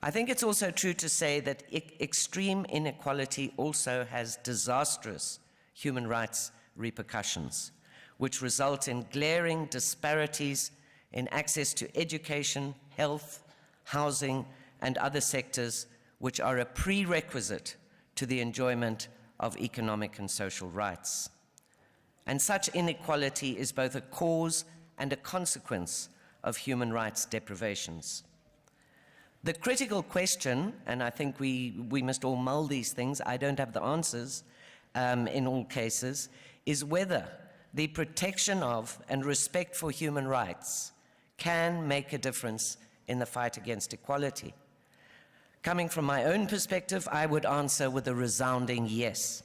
I think it's also true to say that extreme inequality also has disastrous human rights repercussions, which result in glaring disparities in access to education, health, housing, and other sectors which are a prerequisite to the enjoyment of economic and social rights. And such inequality is both a cause and a consequence of human rights deprivations. The critical question, and I think we must all mull these things, I don't have the answers in all cases, is whether the protection of and respect for human rights can make a difference in the fight against equality. Coming from my own perspective, I would answer with a resounding yes.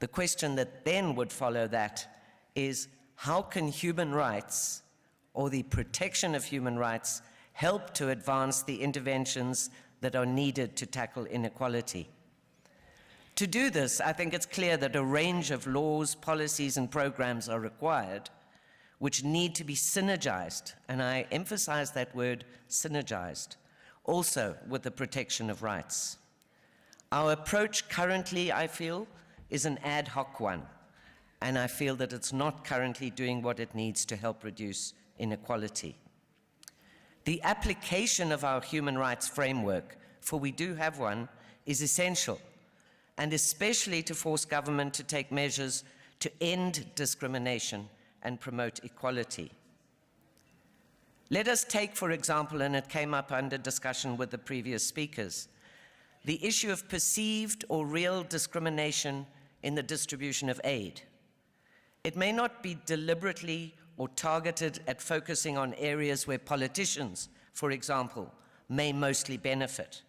The question that then would follow that is, how can human rights, or the protection of human rights, help to advance the interventions that are needed to tackle inequality? To do this, I think it's clear that a range of laws, policies, and programs are required, which need to be synergized, and I emphasize that word, synergized, also with the protection of rights. Our approach currently, I feel, is an ad hoc one, and I feel that it's not currently doing what it needs to help reduce inequality. The application of our human rights framework, for we do have one, is essential, and especially to force government to take measures to end discrimination and promote equality. Let us take, for example, and it came up under discussion with the previous speakers, the issue of perceived or real discrimination in the distribution of aid. It may not be deliberately or targeted at focusing on areas where politicians, for example, may mostly benefit.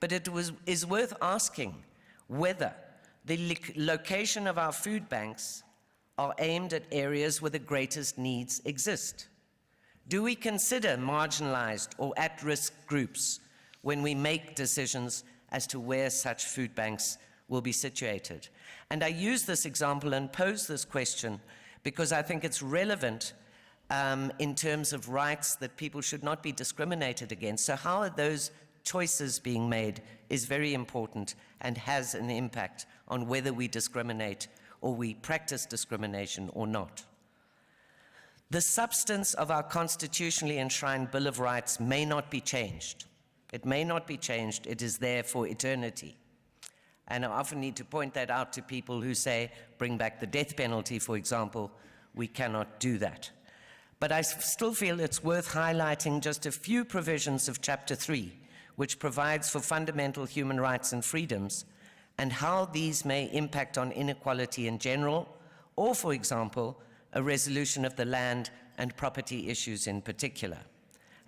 But it is worth asking whether the location of our food banks are aimed at areas where the greatest needs exist. Do we consider marginalized or at-risk groups when we make decisions as to where such food banks will be situated? And I use this example and pose this question because I think it's relevant in terms of rights that people should not be discriminated against. So how are those choices being made is very important and has an impact on whether we discriminate or we practice discrimination or not. The substance of our constitutionally enshrined Bill of Rights may not be changed. It may not be changed. It is there for eternity. And I often need to point that out to people who say, bring back the death penalty, for example. We cannot do that. But I still feel it's worth highlighting just a few provisions of Chapter 3, which provides for fundamental human rights and freedoms, and how these may impact on inequality in general, or, for example, a resolution of the land and property issues in particular.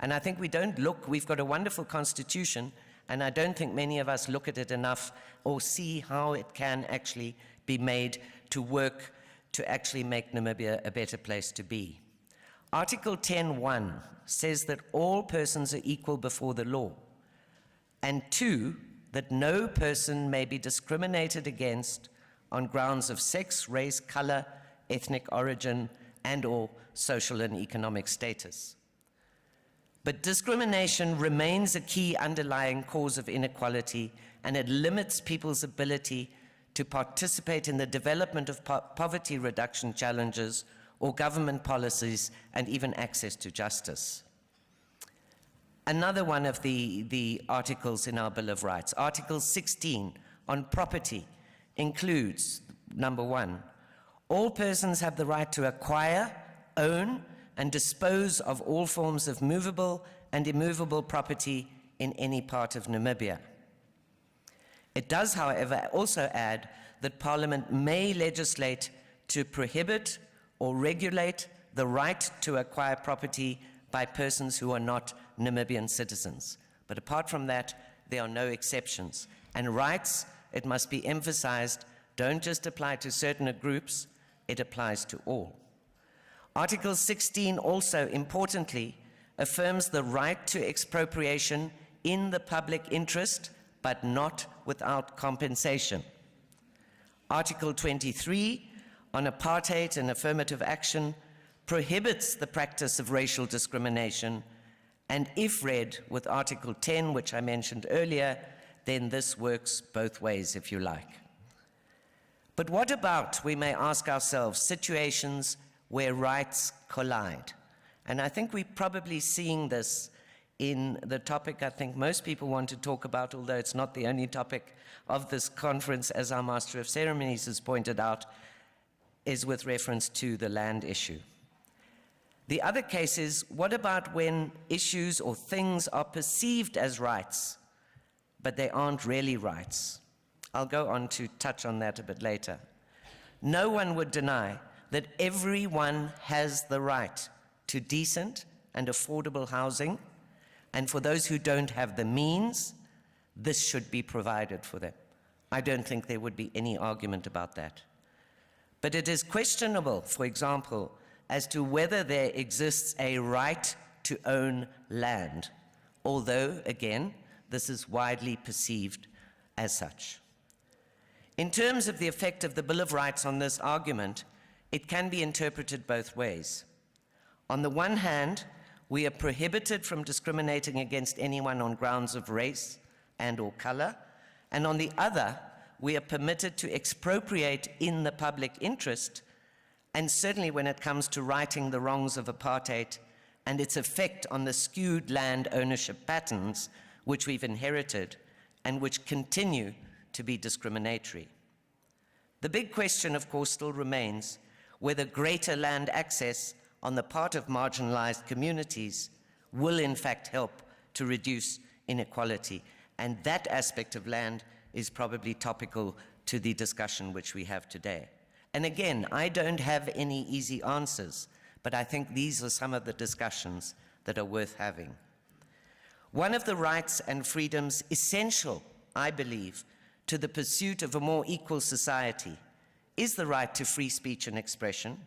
And I think we don't look, we've got a wonderful constitution, and I don't think many of us look at it enough or see how it can actually be made to work to actually make Namibia a better place to be. Article 10.1 says that all persons are equal before the law, and 2, that no person may be discriminated against on grounds of sex, race, color, ethnic origin, and/or social and economic status. But discrimination remains a key underlying cause of inequality, and it limits people's ability to participate in the development of poverty reduction challenges or government policies and even access to justice. Another one of the articles in our Bill of Rights, Article 16 on property, includes, number 1, all persons have the right to acquire, own, and dispose of all forms of movable and immovable property in any part of Namibia. It does, however, also add that Parliament may legislate to prohibit or regulate the right to acquire property by persons who are not Namibian citizens. But apart from that, there are no exceptions. And rights, it must be emphasized, don't just apply to certain groups, it applies to all. Article 16 also, importantly, affirms the right to expropriation in the public interest, but not without compensation. Article 23 on apartheid and affirmative action prohibits the practice of racial discrimination And if read with Article 10, which I mentioned earlier, then this works both ways, if you like. But what about, we may ask ourselves, situations where rights collide? And I think we're probably seeing this in the topic I think most people want to talk about, although it's not the only topic of this conference, as our Master of Ceremonies has pointed out, is with reference to the land issue. The other case is, what about when issues or things are perceived as rights, but they aren't really rights? I'll go on to touch on that a bit later. No one would deny that everyone has the right to decent and affordable housing, and for those who don't have the means, this should be provided for them. I don't think there would be any argument about that. But it is questionable, for example, as to whether there exists a right to own land, although, again, this is widely perceived as such. In terms of the effect of the Bill of Rights on this argument, it can be interpreted both ways. On the one hand, we are prohibited from discriminating against anyone on grounds of race and or color, and on the other, we are permitted to expropriate in the public interest, and certainly when it comes to righting the wrongs of apartheid and its effect on the skewed land ownership patterns which we've inherited and which continue to be discriminatory. The big question, of course, still remains whether greater land access on the part of marginalized communities will in fact help to reduce inequality. And that aspect of land is probably topical to the discussion which we have today. And again, I don't have any easy answers, but I think these are some of the discussions that are worth having. One of the rights and freedoms essential, I believe, to the pursuit of a more equal society is the right to free speech and expression,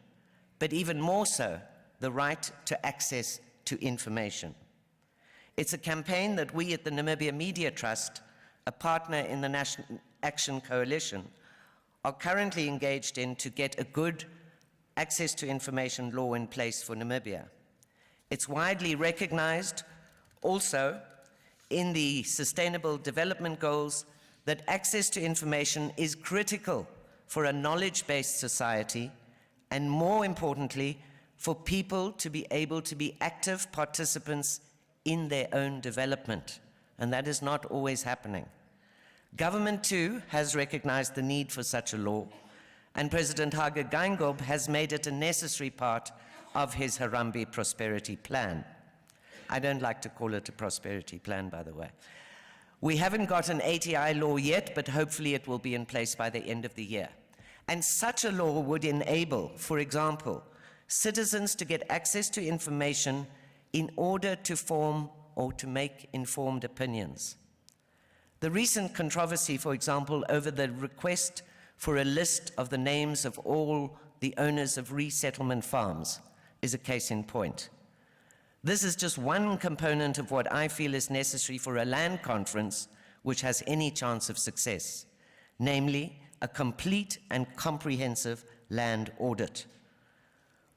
but even more so, the right to access to information. It's a campaign that we at the Namibia Media Trust, a partner in the National Action Coalition, are currently engaged in to get a good access to information law in place for Namibia. It's widely recognized also in the Sustainable Development Goals that access to information is critical for a knowledge-based society, and more importantly, for people to be able to be active participants in their own development, and that is not always happening. Government, too, has recognized the need for such a law, and President Hage Geingob has made it a necessary part of his Harambee Prosperity Plan. I don't like to call it a prosperity plan, by the way. We haven't got an ATI law yet, but hopefully it will be in place by the end of the year. And such a law would enable, for example, citizens to get access to information in order to form or to make informed opinions. The recent controversy, for example, over the request for a list of the names of all the owners of resettlement farms is a case in point. This is just one component of what I feel is necessary for a land conference which has any chance of success, namely a complete and comprehensive land audit.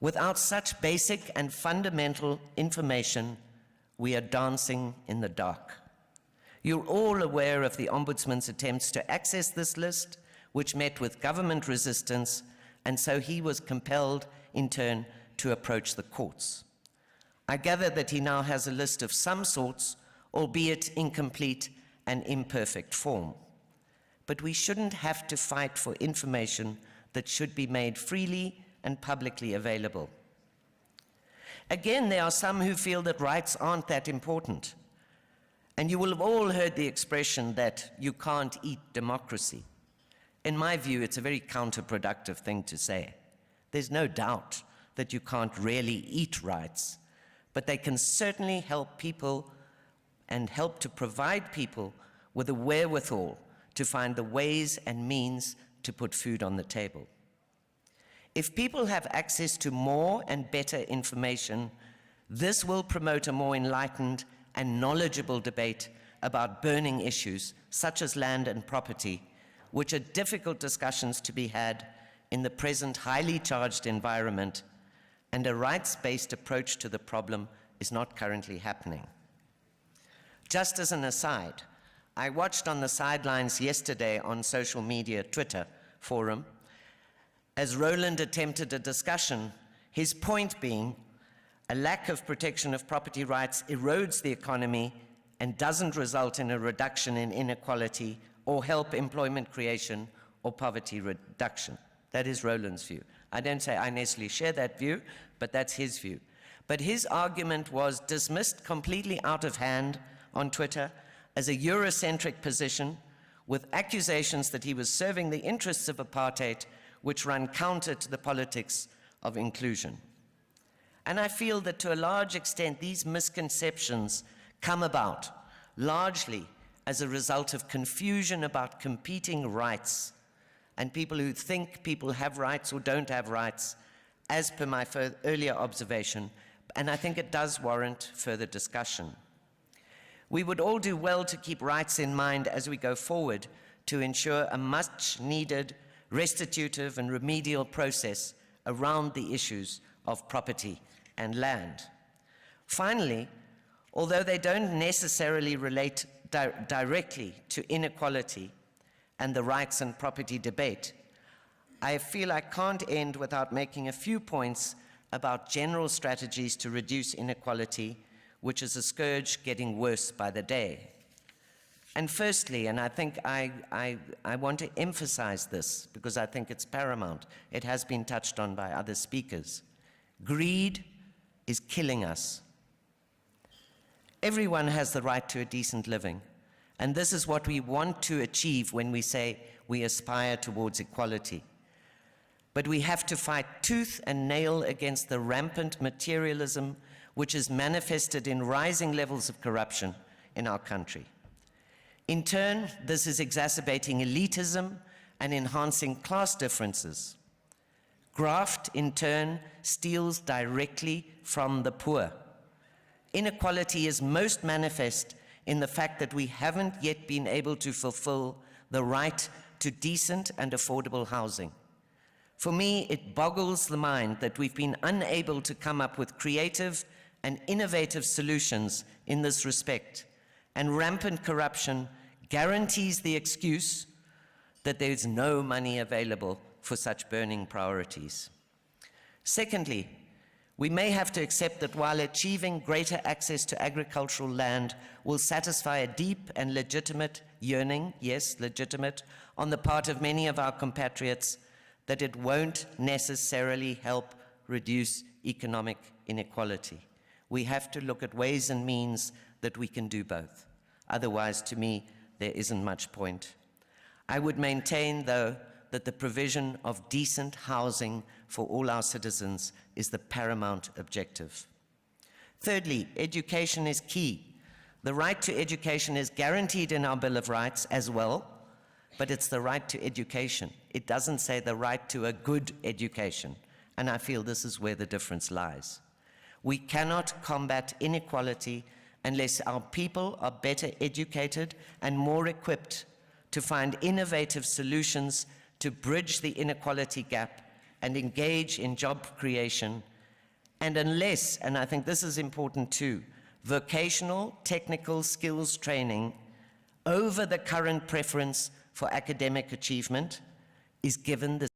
Without such basic and fundamental information, we are dancing in the dark. You're all aware of the Ombudsman's attempts to access this list, which met with government resistance, and so he was compelled, in turn, to approach the courts. I gather that he now has a list of some sorts, albeit incomplete and imperfect form. But we shouldn't have to fight for information that should be made freely and publicly available. Again, there are some who feel that rights aren't that important. And you will have all heard the expression that you can't eat democracy. In my view, it's a very counterproductive thing to say. There's no doubt that you can't really eat rights, but they can certainly help people and help to provide people with the wherewithal to find the ways and means to put food on the table. If people have access to more and better information, this will promote a more enlightened and knowledgeable debate about burning issues such as land and property, which are difficult discussions to be had in the present highly charged environment, and a rights-based approach to the problem is not currently happening. Just as an aside, I watched on the sidelines yesterday on social media, Twitter forum, as Roland attempted a discussion, his point being a lack of protection of property rights erodes the economy and doesn't result in a reduction in inequality or help employment creation or poverty reduction. That is Roland's view. I don't say I necessarily share that view, but that's his view. But his argument was dismissed completely out of hand on Twitter as a Eurocentric position with accusations that he was serving the interests of apartheid, which run counter to the politics of inclusion. And I feel that to a large extent these misconceptions come about largely as a result of confusion about competing rights and people who think people have rights or don't have rights, as per my earlier observation, and I think it does warrant further discussion. We would all do well to keep rights in mind as we go forward to ensure a much-needed restitutive and remedial process around the issues of property and land. Finally, although they don't necessarily relate directly to inequality and the rights and property debate, I feel I can't end without making a few points about general strategies to reduce inequality, which is a scourge getting worse by the day. And firstly, and I think I want to emphasize this because I think it's paramount, it has been touched on by other speakers, greed is killing us. Everyone has the right to a decent living, and this is what we want to achieve when we say we aspire towards equality. But we have to fight tooth and nail against the rampant materialism which is manifested in rising levels of corruption in our country. In turn, this is exacerbating elitism and enhancing class differences. Graft, in turn, steals directly from the poor. Inequality is most manifest in the fact that we haven't yet been able to fulfill the right to decent and affordable housing. For me, it boggles the mind that we've been unable to come up with creative and innovative solutions in this respect, and rampant corruption guarantees the excuse that there's no money available for such burning priorities. Secondly, we may have to accept that while achieving greater access to agricultural land will satisfy a deep and legitimate yearning, yes, legitimate, on the part of many of our compatriots, that it won't necessarily help reduce economic inequality. We have to look at ways and means that we can do both. Otherwise, to me, there isn't much point. I would maintain, though, that the provision of decent housing for all our citizens is the paramount objective. Thirdly, education is key. The right to education is guaranteed in our Bill of Rights as well, but it's the right to education. It doesn't say the right to a good education, and I feel this is where the difference lies. We cannot combat inequality unless our people are better educated and more equipped to find innovative solutions to bridge the inequality gap and engage in job creation, and unless, and I think this is important too, vocational technical skills training over the current preference for academic achievement is given the